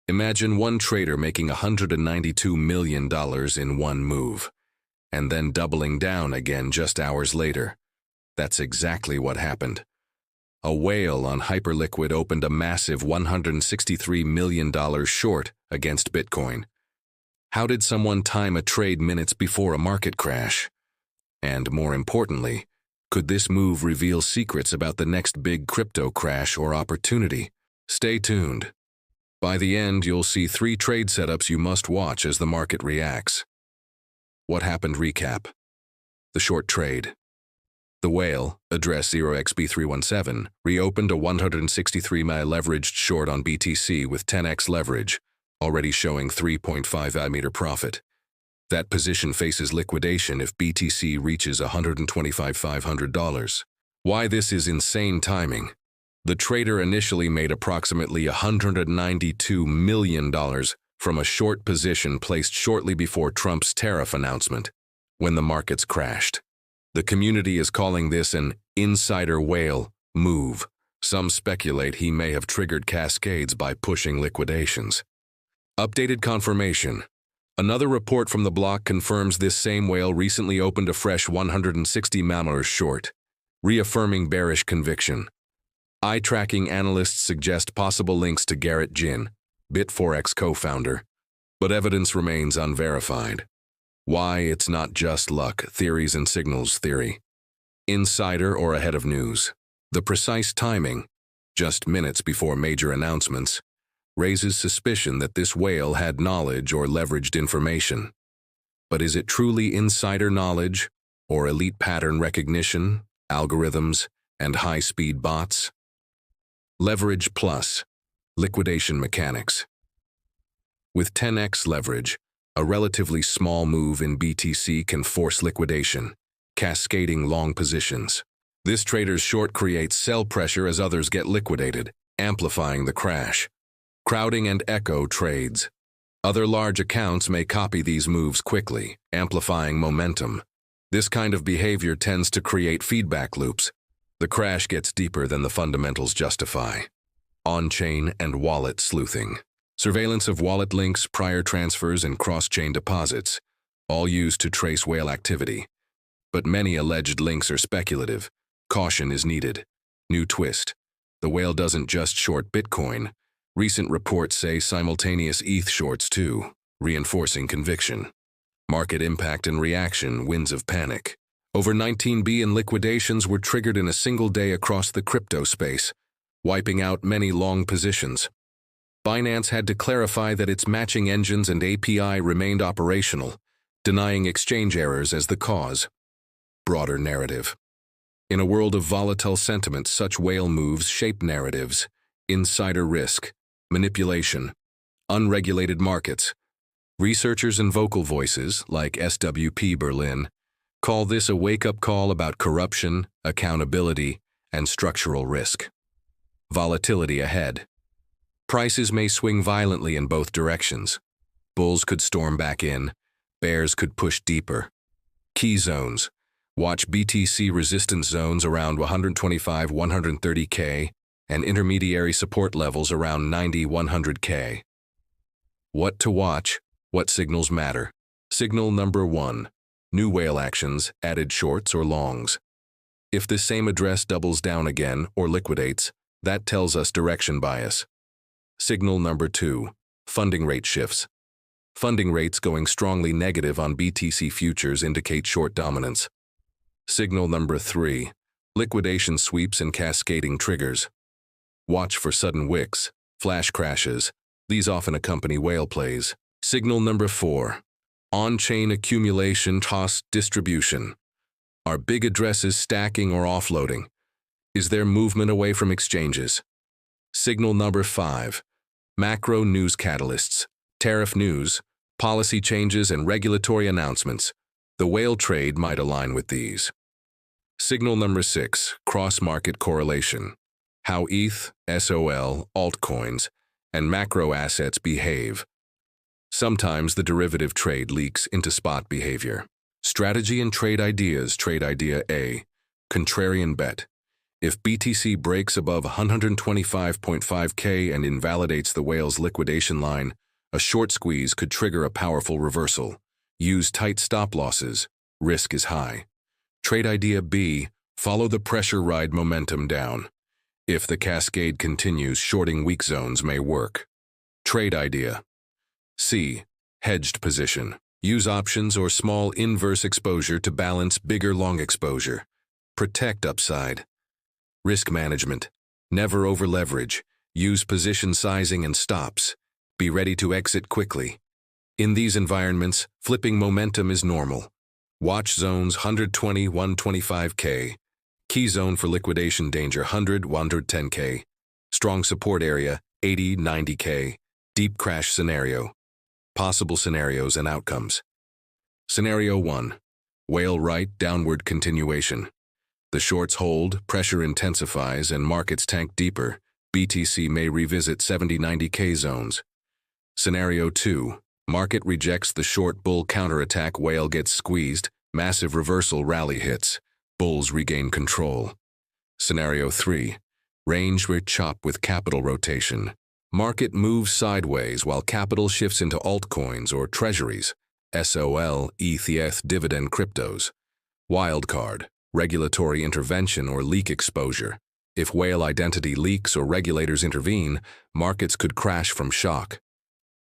Imagine one trader making $192 million in one move, and then doubling down again just hours later. That's exactly what happened. A whale on Hyperliquid opened a massive $163 million short against Bitcoin. How did someone time a trade minutes before a market crash? And more importantly, could this move reveal secrets about the next big crypto crash or opportunity? Stay tuned. By the end, you'll see 3 trade setups you must watch as the market reacts. What happened recap. The short trade. The whale, address 0xB317, reopened a 163 mi leveraged short on BTC with 10x leverage, already showing 3.5 meter profit. That position faces liquidation if BTC reaches $125,500. Why this is insane timing. The trader initially made approximately $192 million from a short position placed shortly before Trump's tariff announcement, when the markets crashed. The community is calling this an insider whale move. Some speculate he may have triggered cascades by pushing liquidations. Updated confirmation. Another report from the block confirms this same whale recently opened a fresh 160 mi short, reaffirming bearish conviction. Eye-tracking analysts suggest possible links to Garrett Jin, Bit4x co-founder, but evidence remains unverified. Why it's not just luck, theories and signals theory. Insider or ahead of news. The precise timing, just minutes before major announcements, raises suspicion that this whale had knowledge or leveraged information. But is it truly insider knowledge or elite pattern recognition, algorithms, and high-speed bots? Leverage plus liquidation mechanics. With 10x leverage, a relatively small move in BTC can force liquidation, cascading long positions. This trader's short creates sell pressure as others get liquidated, amplifying the crash. Crowding and echo trades. Other large accounts may copy these moves quickly, amplifying momentum. This kind of behavior tends to create feedback loops. The crash gets deeper than the fundamentals justify. On-chain and wallet sleuthing. Surveillance of wallet links, prior transfers, and cross-chain deposits, all used to trace whale activity. But many alleged links are speculative. Caution is needed. New twist. The whale doesn't just short Bitcoin. Recent reports say simultaneous ETH shorts too, reinforcing conviction. Market impact and reaction, winds of panic. Over 19 billion liquidations were triggered in a single day across the crypto space, wiping out many long positions. Binance had to clarify that its matching engines and API remained operational, denying exchange errors as the cause. Broader narrative. In a world of volatile sentiment, such whale moves shape narratives, insider risk, manipulation, unregulated markets. Researchers and vocal voices, like SWP Berlin, call this a wake-up call about corruption, accountability, and structural risk. Volatility ahead. Prices may swing violently in both directions. Bulls could storm back in, bears could push deeper. Key zones. Watch BTC resistance zones around 125-130K and intermediary support levels around 90-100K. What to watch? What signals matter? Signal number 1. New whale actions, added shorts or longs. If the same address doubles down again or liquidates, that tells us direction bias. Signal number 2. Funding rate shifts. Funding rates going strongly negative on BTC futures indicate short dominance. Signal number 3. Liquidation sweeps and cascading triggers. Watch for sudden wicks, flash crashes. These often accompany whale plays. Signal number 4. On-chain accumulation, toss, distribution. Are big addresses stacking or offloading? Is there movement away from exchanges? Signal number 5. Macro news catalysts, tariff news, policy changes, and regulatory announcements. The whale trade might align with these. Signal number 6. Cross-market correlation. How ETH, SOL, altcoins, and macro assets behave. Sometimes the derivative trade leaks into spot behavior. Strategy and trade ideas. Trade idea A. Contrarian bet. If BTC breaks above 125.5K and invalidates the whale's liquidation line, a short squeeze could trigger a powerful reversal. Use tight stop losses. Risk is high. Trade idea B, follow the pressure ride momentum down. If the cascade continues, shorting weak zones may work. Trade idea C, hedged position. Use options or small inverse exposure to balance bigger long exposure. Protect upside. Risk management. Never over-leverage. Use position sizing and stops. Be ready to exit quickly. In these environments, flipping momentum is normal. Watch zones 120-125K. Key zone for liquidation danger 100-110K. Strong support area 80-90K. Deep crash scenario. Possible scenarios and outcomes. Scenario 1. Whale right downward continuation. The shorts hold, pressure intensifies, and markets tank deeper. BTC may revisit 70-90K zones. Scenario 2. Market rejects the short bull counterattack, whale gets squeezed, massive reversal, rally hits. Bulls regain control. Scenario 3. Range chop with capital rotation. Market moves sideways while capital shifts into altcoins or treasuries. SOL, ETH, dividend cryptos. Wildcard. Regulatory intervention or leak exposure. If whale identity leaks or regulators intervene, markets could crash from shock.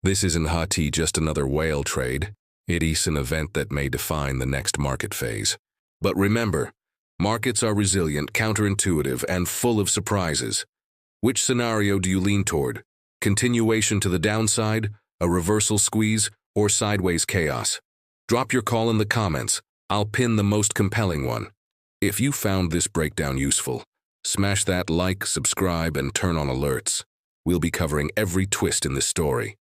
This isn't just another whale trade. It is an event that may define the next market phase. But remember, markets are resilient, counterintuitive, and full of surprises. Which scenario do you lean toward? Continuation to the downside, a reversal squeeze, or sideways chaos? Drop your call in the comments. I'll pin the most compelling one. If you found this breakdown useful, smash that like, subscribe, and turn on alerts. We'll be covering every twist in this story.